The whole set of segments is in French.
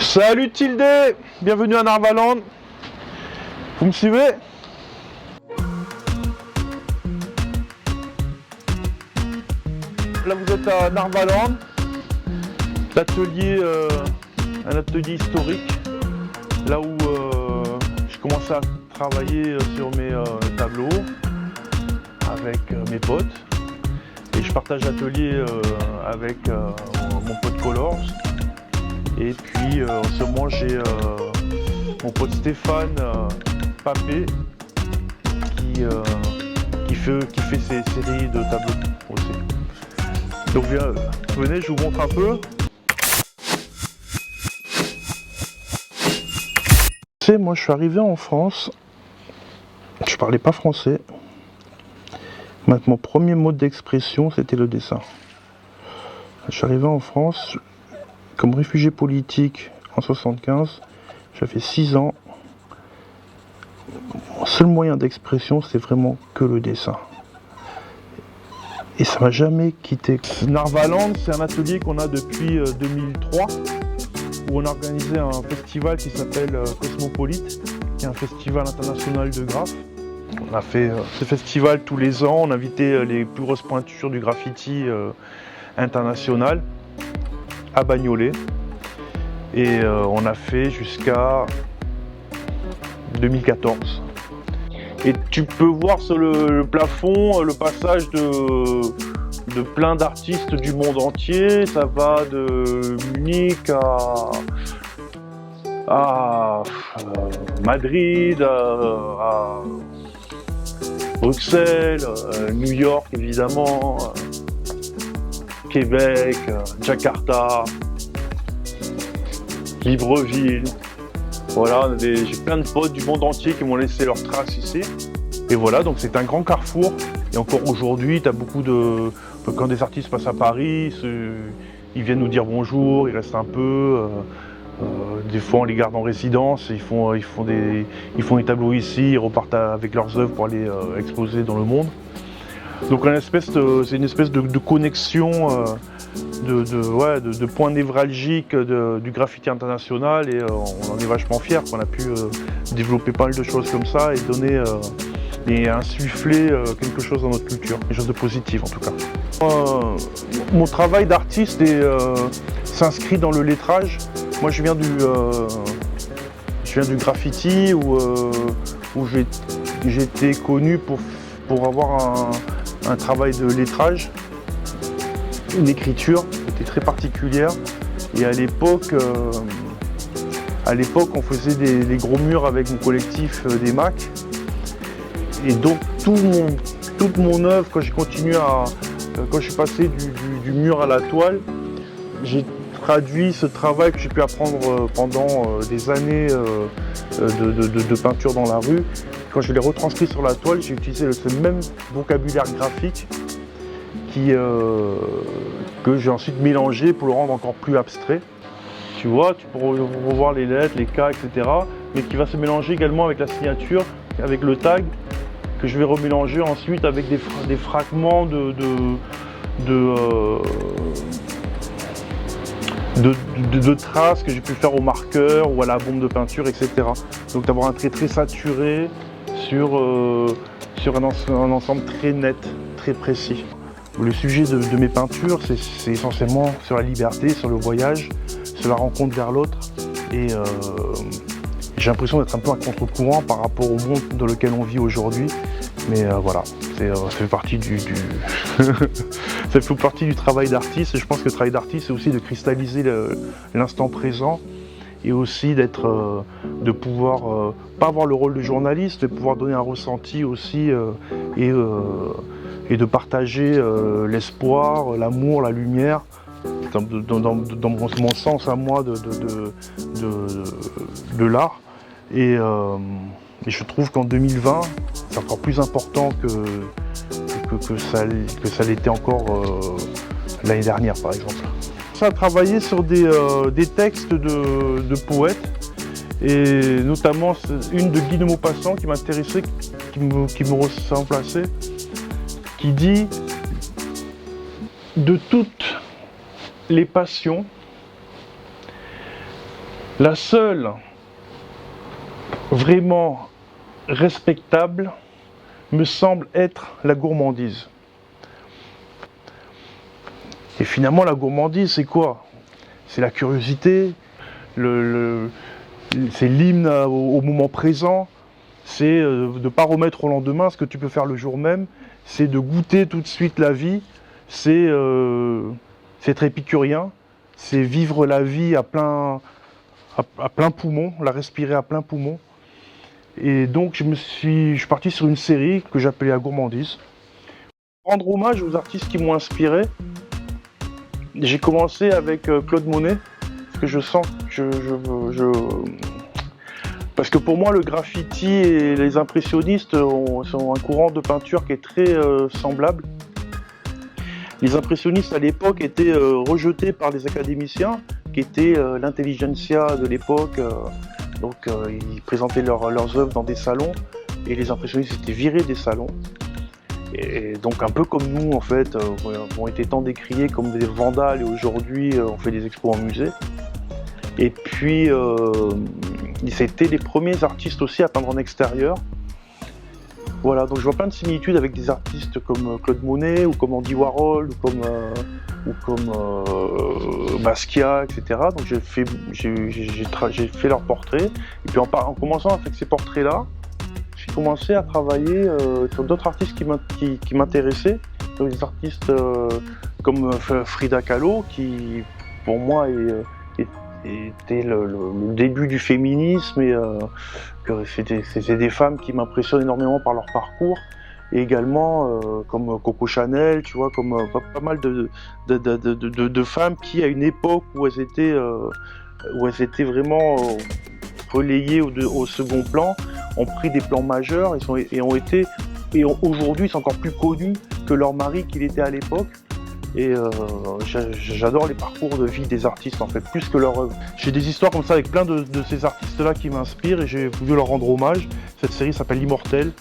Salut Tilde, bienvenue à Narvaland. Vous me suivez? Là vous êtes à Narvaland, l'atelier, un atelier historique, là où je commence à travailler sur mes tableaux avec mes potes. Et je partage l'atelier avec mon pote Colors. Et puis en ce moment j'ai mon pote Stéphane Papé qui fait ses séries de tableaux aussi. Donc venez, je vous montre un peu. Moi je suis arrivé en France, je parlais pas français. Mon premier mode d'expression c'était le dessin. Je suis arrivé en France comme réfugié politique en 75, j'avais 6 ans. Mon seul moyen d'expression c'était vraiment que le dessin. Et ça m'a jamais quitté. Narvaland, c'est un atelier qu'on a depuis 2003, où on a organisé un festival qui s'appelle Cosmopolite, qui est un festival international de graphes. On a fait ce festival tous les ans, on invitait les plus grosses pointures du graffiti international à Bagnolet. Et on a fait jusqu'à 2014. Et tu peux voir sur le plafond le passage de plein d'artistes du monde entier. Ça va de Munich à Madrid, à Bruxelles, New York évidemment, Québec, Jakarta, Libreville. Voilà, j'ai plein de potes du monde entier qui m'ont laissé leurs traces ici. Et voilà, donc c'est un grand carrefour. Et encore aujourd'hui, tu as beaucoup de... Quand des artistes passent à Paris, ils viennent nous dire bonjour, ils restent un peu. Des fois, on les garde en résidence, ils font des tableaux ici, ils repartent avec leurs œuvres pour aller exposer dans le monde. Donc c'est une espèce de connexion, de points névralgiques du graffiti international, et on en est vachement fiers qu'on a pu développer pas mal de choses comme ça et donner et insuffler quelque chose dans notre culture, quelque chose de positif en tout cas. Mon travail d'artiste s'inscrit dans le lettrage. Moi je viens du graffiti où j'ai été connu pour avoir un travail de lettrage, une écriture qui était très particulière. Et à l'époque on faisait des gros murs avec mon collectif des Mac. Et donc toute mon œuvre, quand je suis passé du mur à la toile, j'ai traduit ce travail que j'ai pu apprendre pendant des années de peinture dans la rue. Quand je l'ai retranscrit sur la toile, j'ai utilisé ce même vocabulaire graphique que j'ai ensuite mélangé pour le rendre encore plus abstrait. Tu vois, tu peux revoir les lettres, les cas, etc. Mais qui va se mélanger également avec la signature, avec le tag, que je vais remélanger ensuite avec des fragments de traces que j'ai pu faire au marqueur ou à la bombe de peinture, etc. Donc d'avoir un trait très saturé sur un ensemble très net, très précis. Le sujet de mes peintures, c'est essentiellement sur la liberté, sur le voyage, sur la rencontre vers l'autre. Et j'ai l'impression d'être un peu à contre-courant par rapport au monde dans lequel on vit aujourd'hui. Mais voilà, ça fait partie ça fait partie du travail d'artiste. Et je pense que le travail d'artiste, c'est aussi de cristalliser l'instant présent, et aussi de pouvoir pas avoir le rôle de journaliste, mais pouvoir donner un ressenti aussi, et de partager l'espoir, l'amour, la lumière, dans mon sens à moi de l'art. Et je trouve qu'en 2020, c'est encore plus important que ça l'était encore l'année dernière, par exemple. Ça a travaillé sur des textes de poètes, et notamment une de Guy de Maupassant qui m'intéressait, qui me ressemble assez, qui dit « De toutes les passions, La seule vraiment respectable me semble être la gourmandise. Et finalement, la gourmandise, c'est quoi? C'est la curiosité, c'est l'hymne au moment présent, c'est de ne pas remettre au lendemain ce que tu peux faire le jour même, c'est de goûter tout de suite la vie, c'est être épicurien, c'est vivre la vie à plein poumon, la respirer à plein poumon. Et donc je suis parti sur une série que j'appelais la gourmandise. Rendre hommage aux artistes qui m'ont inspiré, j'ai commencé avec Claude Monet, parce que je sens parce que pour moi le graffiti et les impressionnistes sont un courant de peinture qui est très semblable. Les impressionnistes à l'époque étaient rejetés par les académiciens, qui étaient l'intelligentsia de l'époque. Donc ils présentaient leurs œuvres dans des salons, et les impressionnistes étaient virés des salons. Et donc un peu comme nous en fait, ont été tant décriés comme des vandales, et aujourd'hui on fait des expos en musée. Et puis c'était les premiers artistes aussi à peindre en extérieur. Voilà, donc je vois plein de similitudes avec des artistes comme Claude Monet, ou comme Andy Warhol, ou comme Basquiat, etc. Donc j'ai fait leurs portraits. Et puis en commençant avec ces portraits-là, j'ai commencé à travailler sur d'autres artistes qui m'intéressaient. Donc des artistes comme Frida Kahlo, qui pour moi était le début du féminisme, et que c'était des femmes qui m'impressionnent énormément par leur parcours, et également comme Coco Chanel, tu vois, comme pas mal de femmes qui, à une époque où elles étaient vraiment relayées au second plan, ont pris des plans majeurs et aujourd'hui sont encore plus connus que leur mari qu'il était à l'époque. Et j'adore les parcours de vie des artistes en fait, plus que leur œuvre. J'ai des histoires comme ça avec plein de ces artistes-là qui m'inspirent, et j'ai voulu leur rendre hommage. Cette série s'appelle Immortel,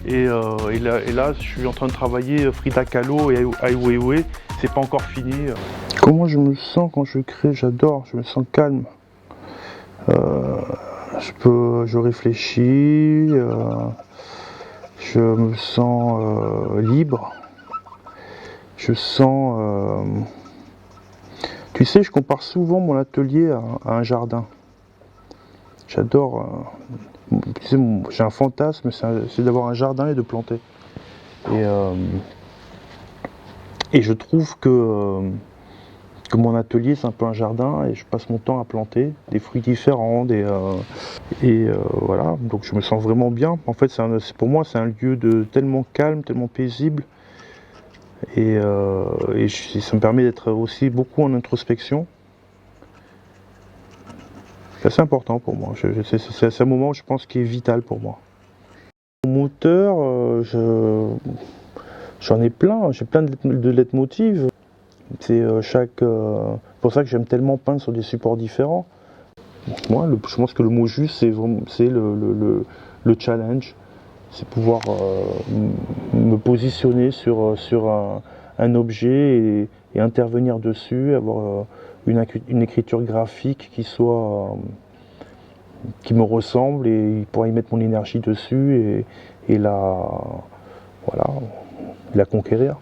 et là je suis en train de travailler Frida Kahlo et Ai Weiwei. C'est pas encore fini. Comment je me sens quand je crée? J'adore, je me sens calme. Je réfléchis, je me sens libre. Je sens... Tu sais, je compare souvent mon atelier à un jardin. J'adore... Tu sais, j'ai un fantasme, c'est d'avoir un jardin et de planter. Et je trouve que mon atelier, c'est un peu un jardin, et je passe mon temps à planter des fruits différents. Voilà, donc je me sens vraiment bien. En fait, pour moi, c'est un lieu tellement calme, tellement paisible. Et ça me permet d'être aussi beaucoup en introspection. C'est assez important pour moi. C'est un moment, je pense, qui est vital pour moi. Mon moteur, j'en ai plein. J'ai plein de leitmotiv. C'est pour ça que j'aime tellement peindre sur des supports différents. Moi, je pense que le mot juste, c'est le challenge. C'est pouvoir me positionner sur un objet et intervenir dessus, avoir une écriture graphique qui me ressemble, et pouvoir y mettre mon énergie dessus et la conquérir.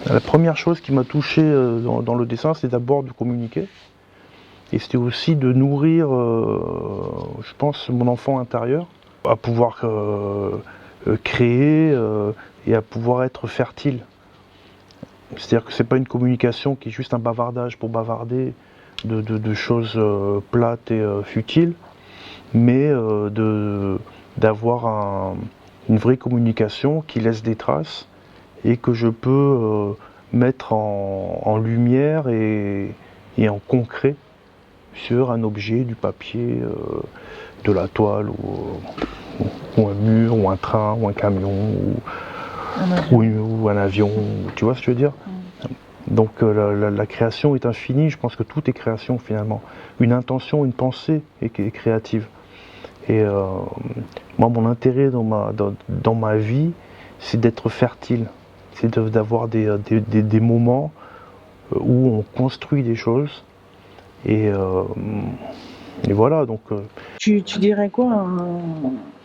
La première chose qui m'a touché dans le dessin, c'est d'abord de communiquer, et c'était aussi de nourrir, je pense, mon enfant intérieur, à pouvoir créer et à pouvoir être fertile. C'est-à-dire que c'est pas une communication qui est juste un bavardage pour bavarder de choses plates et futiles, mais d'avoir une vraie communication qui laisse des traces, et que je peux mettre en lumière et en concret sur un objet, du papier, de la toile, ou un mur, ou un train, ou un camion, ou un avion, tu vois ce que je veux dire? Donc la création est infinie, je pense que tout est création finalement. Une intention, une pensée est créative. Et moi, mon intérêt dans ma vie, c'est d'être fertile, c'est d'avoir des moments où on construit des choses, Et voilà, donc Tu dirais quoi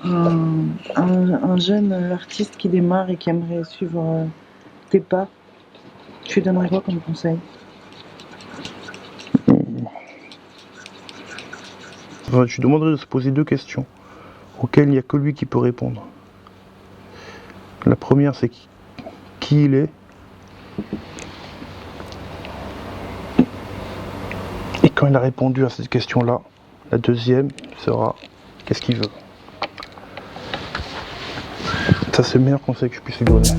à un jeune artiste qui démarre et qui aimerait suivre tes pas? Tu lui donnerais quoi comme conseil? je lui demanderais de se poser 2 questions auxquelles il n'y a que lui qui peut répondre. La première, c'est qui il est. Et quand il a répondu à cette question-là, la deuxième sera qu'est-ce qu'il veut. Ça, c'est le meilleur conseil que je puisse lui donner.